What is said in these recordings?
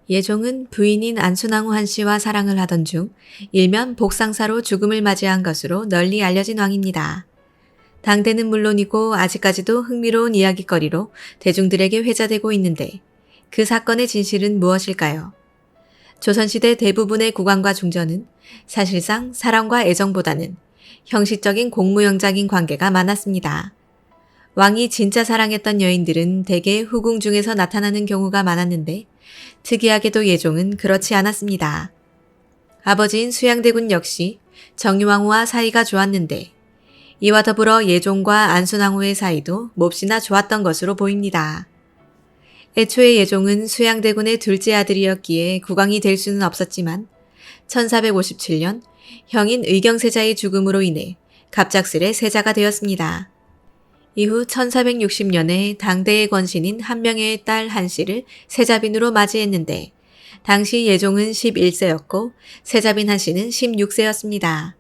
예종은 부인인 안순왕후 한씨와 사랑을 하던 중 일면 복상사로 죽음을 맞이한 것으로 널리 알려진 왕입니다. 당대는 물론이고 아직까지도 흥미로운 이야깃거리로 대중들에게 회자되고 있는데 그 사건의 진실은 무엇일까요? 조선시대 대부분의 국왕과 중전은 사실상 사랑과 애정보다는 형식적인 공무영장인 관계가 많았습니다. 왕이 진짜 사랑했던 여인들은 대개 후궁 중에서 나타나는 경우가 많았는데 특이하게도 예종은 그렇지 않았습니다. 아버지인 수양대군 역시 정유왕후와 사이가 좋았는데 이와 더불어 예종과 안순왕후의 사이도 몹시나 좋았던 것으로 보입니다. 애초에 예종은 수양대군의 둘째 아들이었기에 국왕이 될 수는 없었지만 1457년 형인 의경세자의 죽음으로 인해 갑작스레 세자가 되었습니다. 이후 1460년에 당대의 권신인 한명회의 딸 한씨를 세자빈으로 맞이했는데 당시 예종은 11세였고 세자빈 한씨는 16세였습니다.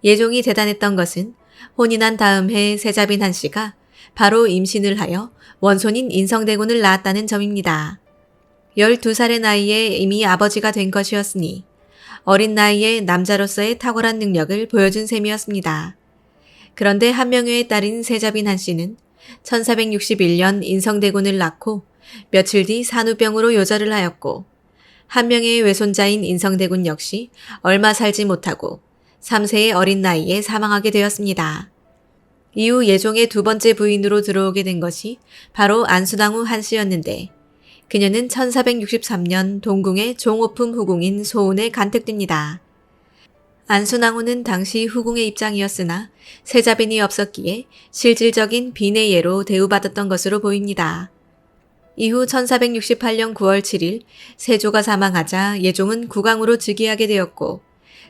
예종이 대단했던 것은 혼이 난 다음 해 세자빈 한씨가 바로 임신을 하여 원손인 인성대군을 낳았다는 점입니다. 12살의 나이에 이미 아버지가 된 것이었으니 어린 나이에 남자로서의 탁월한 능력을 보여준 셈이었습니다. 그런데 한명회의 딸인 세자빈 한씨는 1461년 인성대군을 낳고 며칠 뒤 산후병으로 요절을 하였고 한명회의 외손자인 인성대군 역시 얼마 살지 못하고 3세의 어린 나이에 사망하게 되었습니다. 이후 예종의 두 번째 부인으로 들어오게 된 것이 바로 안순왕후 한씨였는데 그녀는 1463년 동궁의 종오품 후궁인 소운에 간택됩니다. 안순왕후는 당시 후궁의 입장이었으나 세자빈이 없었기에 실질적인 빈의 예로 대우받았던 것으로 보입니다. 이후 1468년 9월 7일 세조가 사망하자 예종은 국왕으로 즉위하게 되었고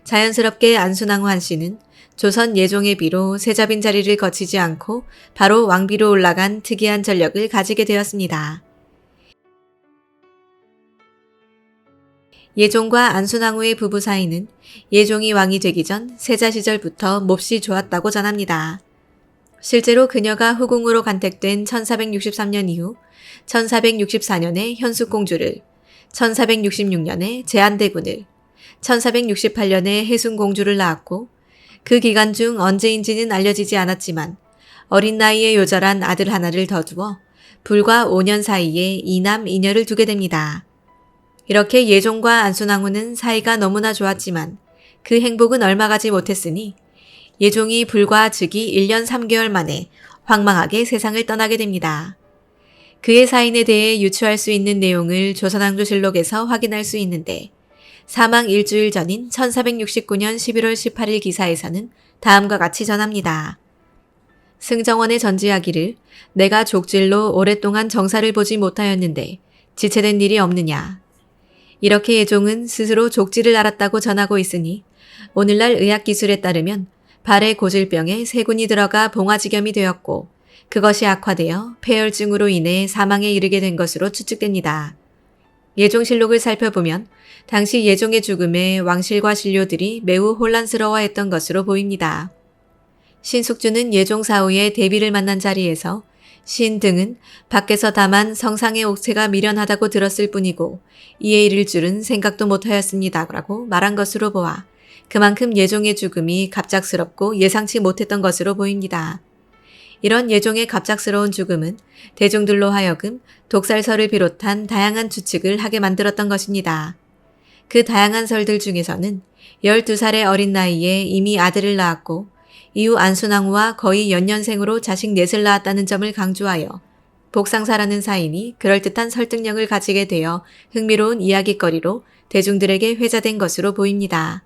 자연스럽게 안순왕후 한씨는 조선 예종의 비로 세자빈 자리를 거치지 않고 바로 왕비로 올라간 특이한 전력을 가지게 되었습니다. 예종과 안순왕후의 부부 사이는 예종이 왕이 되기 전 세자 시절부터 몹시 좋았다고 전합니다. 실제로 그녀가 후궁으로 간택된 1463년 이후 1464년에 현숙공주를, 1466년에 제한대군을, 1468년에 해순공주를 낳았고 그 기간 중 언제인지는 알려지지 않았지만 어린 나이에 요절한 아들 하나를 더 두어 불과 5년 사이에 이남 이녀를 두게 됩니다. 이렇게 예종과 안순왕후는 사이가 너무나 좋았지만 그 행복은 얼마 가지 못했으니 예종이 불과 즉위 1년 3개월 만에 황망하게 세상을 떠나게 됩니다. 그의 사인에 대해 유추할 수 있는 내용을 조선왕조실록에서 확인할 수 있는데 사망 일주일 전인 1469년 11월 18일 기사에서는 다음과 같이 전합니다. 승정원에 전지하기를 내가 족질로 오랫동안 정사를 보지 못하였는데 지체된 일이 없느냐. 이렇게 예종은 스스로 족질을 앓았다고 전하고 있으니 오늘날 의학기술에 따르면 발에 고질병에 세군이 들어가 봉화지겸이 되었고 그것이 악화되어 폐혈증으로 인해 사망에 이르게 된 것으로 추측됩니다. 예종실록을 살펴보면 당시 예종의 죽음에 왕실과 신료들이 매우 혼란스러워했던 것으로 보입니다. 신숙주는 예종 사후에 대비를 만난 자리에서 신 등은 밖에서 다만 성상의 옥체가 미련하다고 들었을 뿐이고 이에 이를 줄은 생각도 못하였습니다라고 말한 것으로 보아 그만큼 예종의 죽음이 갑작스럽고 예상치 못했던 것으로 보입니다. 이런 예종의 갑작스러운 죽음은 대중들로 하여금 독살설을 비롯한 다양한 추측을 하게 만들었던 것입니다. 그 다양한 설들 중에서는 12살의 어린 나이에 이미 아들을 낳았고 이후 안순왕후와 거의 연년생으로 자식 넷을 낳았다는 점을 강조하여 복상사라는 사인이 그럴듯한 설득력을 가지게 되어 흥미로운 이야깃거리로 대중들에게 회자된 것으로 보입니다.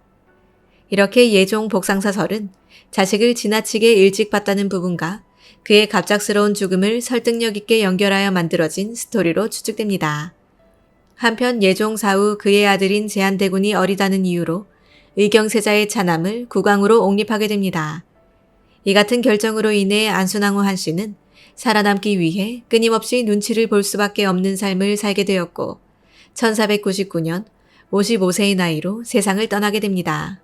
이렇게 예종 복상사설은 자식을 지나치게 일찍 봤다는 부분과 그의 갑작스러운 죽음을 설득력 있게 연결하여 만들어진 스토리로 추측됩니다. 한편 예종 사후 그의 아들인 제한대군이 어리다는 이유로 의경세자의 차남을 국왕으로 옹립하게 됩니다. 이 같은 결정으로 인해 안순왕후 한씨는 살아남기 위해 끊임없이 눈치를 볼 수밖에 없는 삶을 살게 되었고 1499년 55세의 나이로 세상을 떠나게 됩니다.